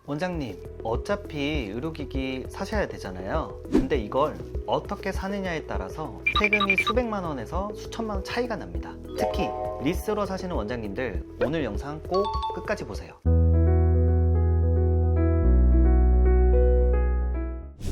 원장님, 어차피 의료기기 사셔야 되잖아요. 근데 이걸 어떻게 사느냐에 따라서 세금이 수백만 원에서 수천만 원 차이가 납니다. 특히 리스로 사시는 원장님들, 오늘 영상 꼭 끝까지 보세요.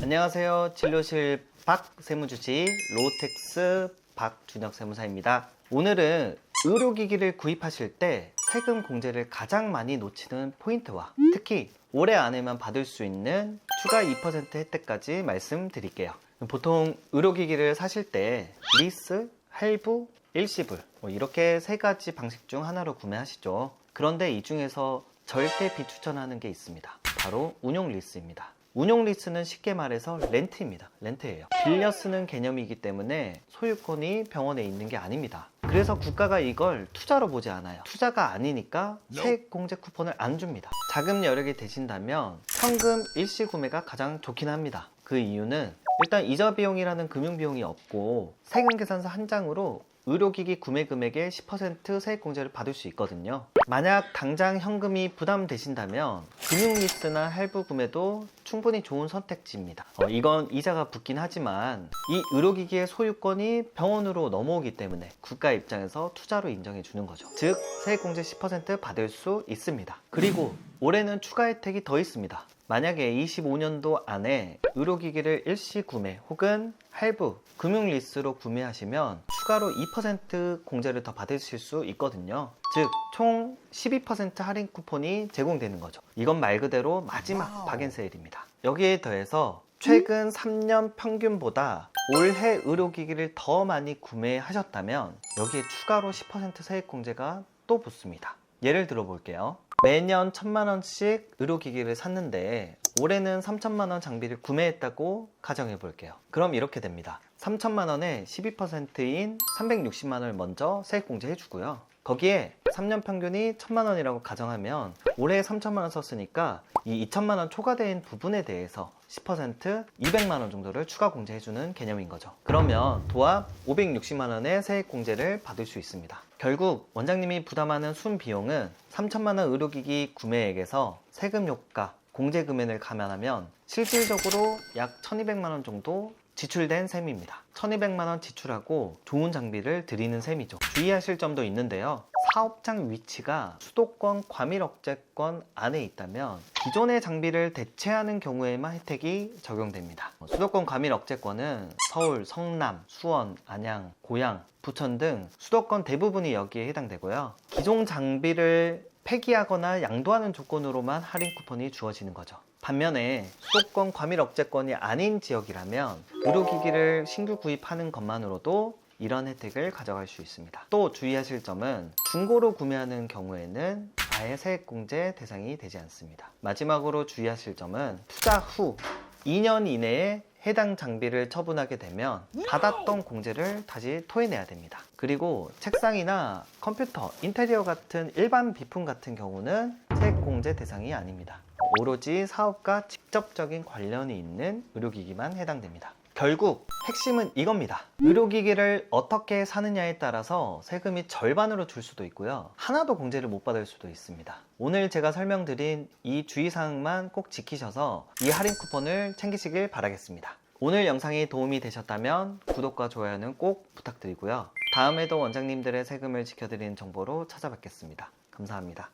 안녕하세요. 진료실 박세무주치 로텍스 박준혁 세무사입니다. 오늘은 의료기기를 구입하실 때 세금 공제를 가장 많이 놓치는 포인트와 특히 올해 안에만 받을 수 있는 추가 2% 혜택까지 말씀드릴게요. 보통 의료기기를 사실 때 리스, 할부, 일시불 이렇게 세 가지 방식 중 하나로 구매하시죠. 그런데 이 중에서 절대 비추천하는 게 있습니다. 바로 운용 리스입니다. 운용 리스는 쉽게 말해서 렌트입니다. 렌트예요. 빌려 쓰는 개념이기 때문에 소유권이 병원에 있는 게 아닙니다. 그래서 국가가 이걸 투자로 보지 않아요. 투자가 아니니까 세액 공제 쿠폰을 안 줍니다. 자금 여력이 되신다면 현금 일시 구매가 가장 좋긴 합니다. 그 이유는 일단 이자 비용이라는 금융 비용이 없고 세금 계산서 한 장으로 의료기기 구매 금액의 10% 세액 공제를 받을 수 있거든요. 만약 당장 현금이 부담되신다면 금융리스나 할부 구매도 충분히 좋은 선택지입니다. 이건 이자가 붙긴 하지만 이 의료기기의 소유권이 병원으로 넘어오기 때문에 국가 입장에서 투자로 인정해 주는 거죠. 즉 세액 공제 10% 받을 수 있습니다. 그리고 올해는 추가 혜택이 더 있습니다. 만약에 25년도 안에 의료기기를 일시 구매 혹은 할부, 금융리스로 구매하시면 추가로 2% 공제를 더 받으실 수 있거든요. 즉 총 12% 할인 쿠폰이 제공되는 거죠. 이건 말 그대로 마지막 박앤세일입니다. 여기에 더해서 최근 3년 평균보다 올해 의료기기를 더 많이 구매하셨다면 여기에 추가로 10% 세액 공제가 또 붙습니다. 예를 들어 볼게요. 매년 1,000만 원씩 의료기기를 샀는데 올해는 3,000만 원 장비를 구매했다고 가정해 볼게요. 그럼 이렇게 됩니다. 3,000만 원에 12%인 360만 원을 먼저 세액 공제해 주고요. 거기에 3년 평균이 1,000만 원이라고 가정하면 올해 3,000만 원 썼으니까 이 2,000만 원 초과된 부분에 대해서 10% 200만 원 정도를 추가 공제해주는 개념인 거죠. 그러면 도합 560만 원의 세액 공제를 받을 수 있습니다. 결국 원장님이 부담하는 순 비용은 3,000만 원 의료기기 구매액에서 세금 효과, 공제 금액을 감안하면 실질적으로 약 1,200만 원 정도 지출된 셈입니다. 1,200만 원 지출하고 좋은 장비를 드리는 셈이죠. 주의하실 점도 있는데요. 사업장 위치가 수도권 과밀억제권 안에 있다면 기존의 장비를 대체하는 경우에만 혜택이 적용됩니다. 수도권 과밀억제권은 서울, 성남, 수원, 안양, 고양, 부천 등 수도권 대부분이 여기에 해당되고요. 기존 장비를 폐기하거나 양도하는 조건으로만 할인 쿠폰이 주어지는 거죠. 반면에 수도권 과밀억제권이 아닌 지역이라면 의료기기를 신규 구입하는 것만으로도 이런 혜택을 가져갈 수 있습니다. 또 주의하실 점은 중고로 구매하는 경우에는 아예 세액공제 대상이 되지 않습니다. 마지막으로 주의하실 점은 투자 후 2년 이내에 해당 장비를 처분하게 되면 받았던 공제를 다시 토해내야 됩니다. 그리고 책상이나 컴퓨터, 인테리어 같은 일반 비품 같은 경우는 세액공제 대상이 아닙니다. 오로지 사업과 직접적인 관련이 있는 의료기기만 해당됩니다. 결국 핵심은 이겁니다. 의료기기를 어떻게 사느냐에 따라서 세금이 절반으로 줄 수도 있고요. 하나도 공제를 못 받을 수도 있습니다. 오늘 제가 설명드린 이 주의사항만 꼭 지키셔서 이 할인 쿠폰을 챙기시길 바라겠습니다. 오늘 영상이 도움이 되셨다면 구독과 좋아요는 꼭 부탁드리고요. 다음에도 원장님들의 세금을 지켜드리는 정보로 찾아뵙겠습니다. 감사합니다.